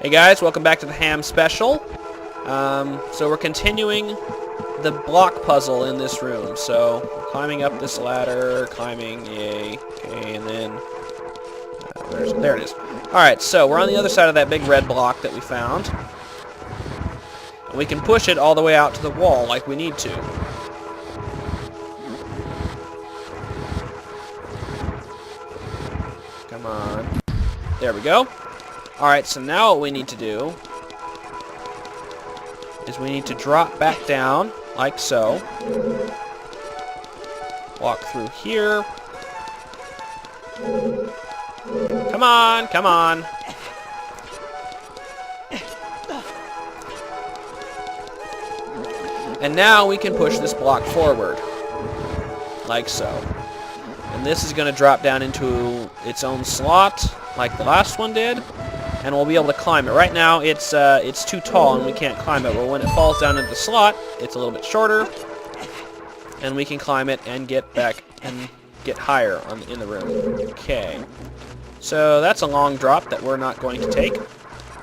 Hey guys, welcome back to the Ham Special. So we're continuing the block puzzle in this room. So climbing up this ladder, climbing, yay. Okay, and then there it is. Alright, so we're on the other side of that big red block that we found. And we can push it all the way out to the wall like we need to. Come on. There we go. Alright, so now what we need to do is we need to drop back down, like so. Walk through here. Come on, come on. And now we can push this block forward, like so. And this is going to drop down into its own slot, like the last one did. And we'll be able to climb it. Right now, it's too tall and we can't climb it. But when it falls down into the slot, it's a little bit shorter, and we can climb it and get back and get higher in the room. Okay, so that's a long drop that we're not going to take.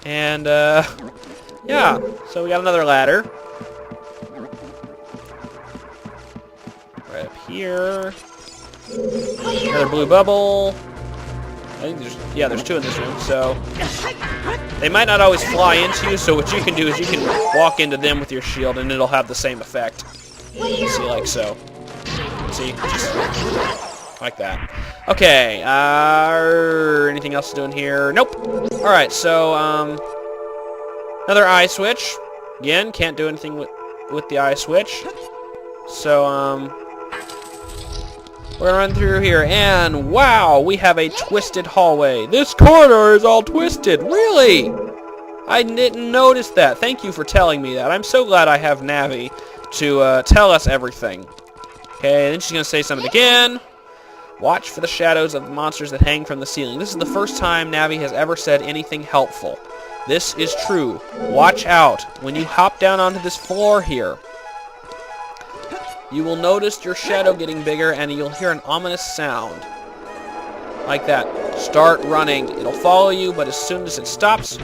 And yeah, so we got another ladder right up here. Another blue bubble. I think there's two in this room, so they might not always fly into you, so what you can do is you can walk into them with your shield and it'll have the same effect. See, like so. See? Just like that. Okay, anything else to do in here? Nope. Alright, so, another eye switch. Again, can't do anything with the eye switch. So, we're gonna run through here, and wow, we have a twisted hallway. This corridor is all twisted. Really? I didn't notice that. Thank you for telling me that. I'm so glad I have Navi to tell us everything. Okay, then she's gonna say something again. Watch for the shadows of the monsters that hang from the ceiling. This is the first time Navi has ever said anything helpful. This is true. Watch out when you hop down onto this floor here. You will notice your shadow getting bigger, and you'll hear an ominous sound. Like that. Start running. It'll follow you, but as soon as it stops,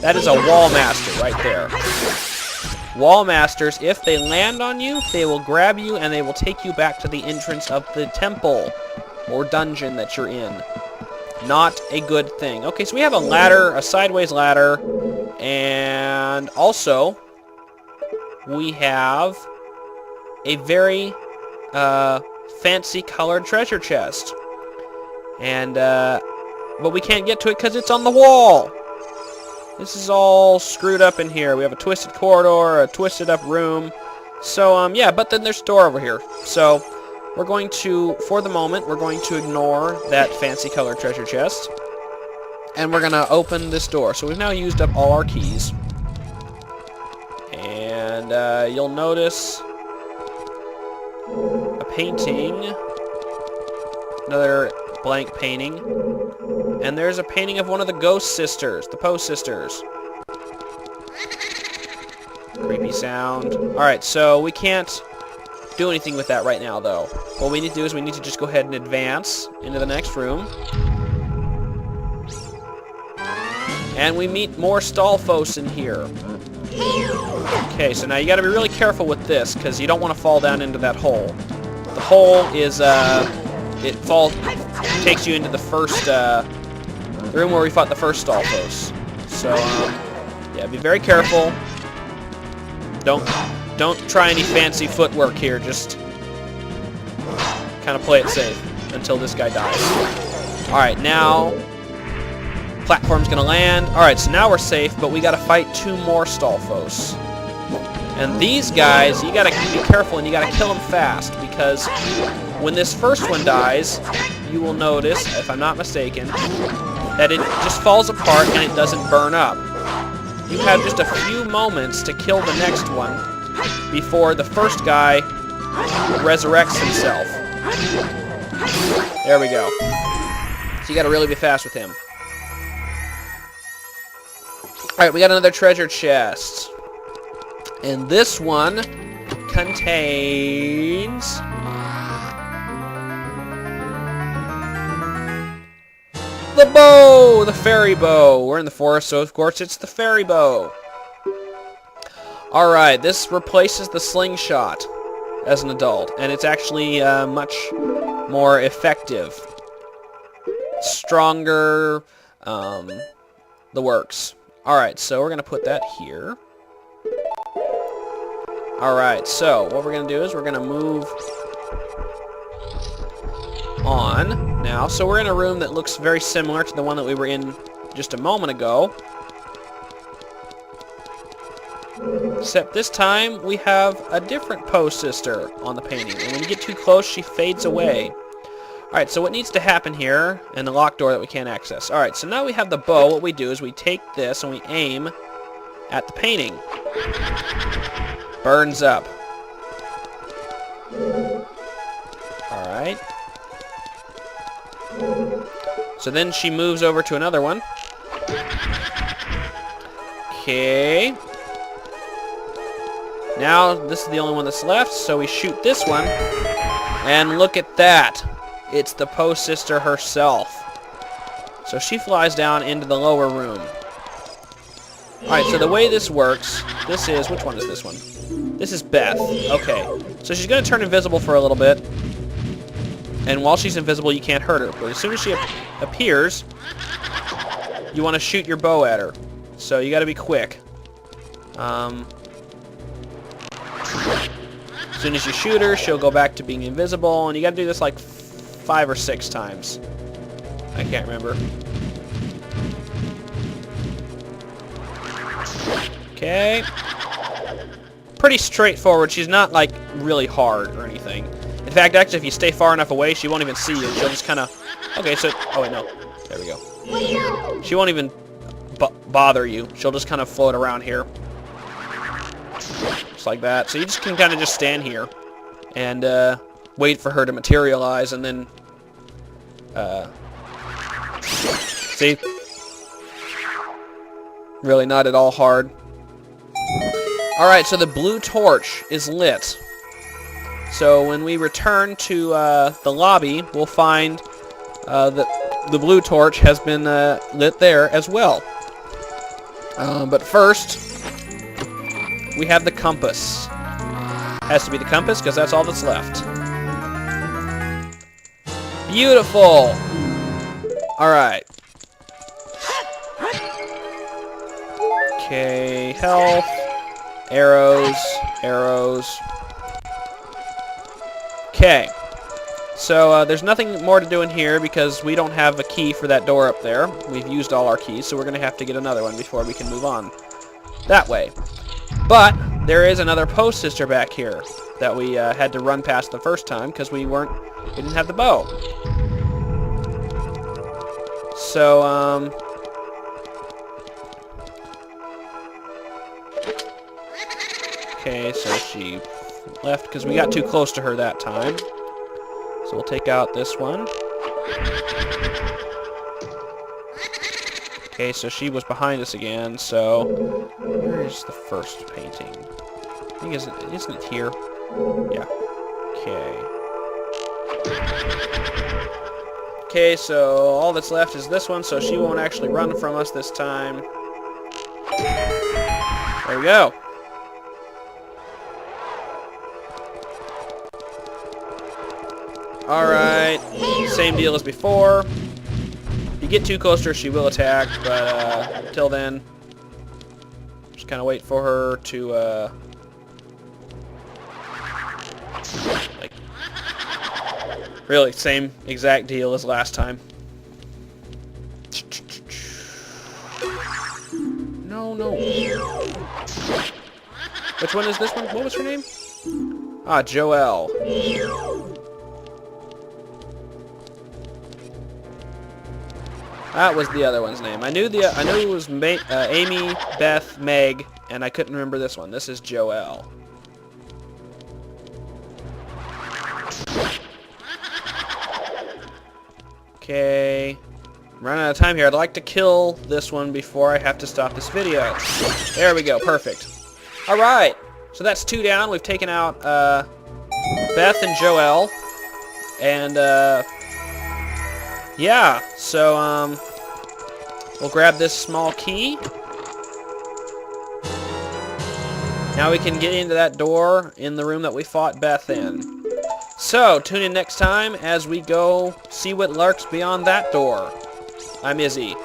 that is a wall master right there. Wall masters, if they land on you, they will grab you, and they will take you back to the entrance of the temple or dungeon that you're in. Not a good thing. Okay, so we have a ladder, a sideways ladder, and also we have a very fancy colored treasure chest. And but we can't get to it because it's on the wall. This is all screwed up in here. We have a twisted corridor, a twisted up room. So yeah, but then there's a door over here. So we're going to, for the moment, we're going to ignore that fancy colored treasure chest, and we're gonna open this door. So we've now used up all our keys, and you'll notice a painting, another blank painting, and there's a painting of one of the ghost sisters, the Poe sisters. Creepy sound. Alright, so we can't do anything with that right now, though. What we need to do is we need to just go ahead and advance into the next room. And we meet more Stalfos in here. Okay, so now you gotta be really careful with this, because you don't want to fall down into that hole. The hole is, takes you into the first, the room where we fought the first Stalfos. So, yeah, be very careful. Don't try any fancy footwork here, just kind of play it safe until this guy dies. Alright, now platform's gonna land. Alright, so now we're safe, but we gotta fight two more Stalfos. And these guys, you gotta be careful and you gotta kill them fast, because when this first one dies, you will notice, if I'm not mistaken, that it just falls apart and it doesn't burn up. You have just a few moments to kill the next one before the first guy resurrects himself. There we go. So you gotta really be fast with him. Alright, we got another treasure chest. And this one contains The bow! The fairy bow. We're in the forest, so of course it's the fairy bow. Alright, this replaces the slingshot as an adult, and it's actually much more effective. Stronger, the works. Alright, so we're going to put that here. Alright, so what we're going to do is we're going to move on now. So we're in a room that looks very similar to the one that we were in just a moment ago. Except this time we have a different Poe sister on the painting. And when you get too close, she fades away. Alright, so what needs to happen here, and the locked door that we can't access. Alright, so now we have the bow. What we do is we take this and we aim at the painting. Burns up. Alright. So then she moves over to another one. Okay. Now, this is the only one that's left, so we shoot this one. And look at that. It's the Poe sister herself. So she flies down into the lower room. Alright, so the way this works, this is... Which one is this one? This is Beth. Okay. So she's going to turn invisible for a little bit. And while she's invisible, you can't hurt her. But as soon as she appears, you want to shoot your bow at her. So you got to be quick. As soon as you shoot her, she'll go back to being invisible. And you got to do this like 5 or 6 times. I can't remember. Okay. Pretty straightforward. She's not like really hard or anything. In fact, actually, if you stay far enough away, she won't even see you. She'll just kind of... Okay, so... Oh, wait, no. There we go. She won't even bother you. She'll just kind of float around here. Just like that. So you just can kind of just stand here and wait for her to materialize, and then... See? Really not at all hard. Alright, so the blue torch is lit. So when we return to the lobby, we'll find that the blue torch has been lit there as well. But first, we have the compass. Has to be the compass because that's all that's left. Beautiful! Alright. Okay, health, arrows, arrows. Okay, so there's nothing more to do in here because we don't have a key for that door up there. We've used all our keys, so we're going to have to get another one before we can move on that way. But there is another Poe sister back here that we had to run past the first time because we didn't have the bow. So, okay, so she left because we got too close to her that time. So we'll take out this one. Okay, so she was behind us again, so... Where's the first painting? I think, isn't it here? Yeah. Okay. Okay, so all that's left is this one, so she won't actually run from us this time. There we go. Alright, same deal as before. If you get too close to her, she will attack, but until then, just kind of wait for her to, like, really, same exact deal as last time. No, no. Which one is this one? What was her name? Ah, Joelle. That was the other one's name. I knew it was Amy, Beth, Meg, and I couldn't remember this one. This is Joelle. Okay. I'm running out of time here. I'd like to kill this one before I have to stop this video. There we go. Perfect. Alright. So that's 2 down. We've taken out Beth and Joelle. And Yeah, so, we'll grab this small key. Now we can get into that door in the room that we fought Beth in. So, tune in next time as we go see what lurks beyond that door. I'm Izzy.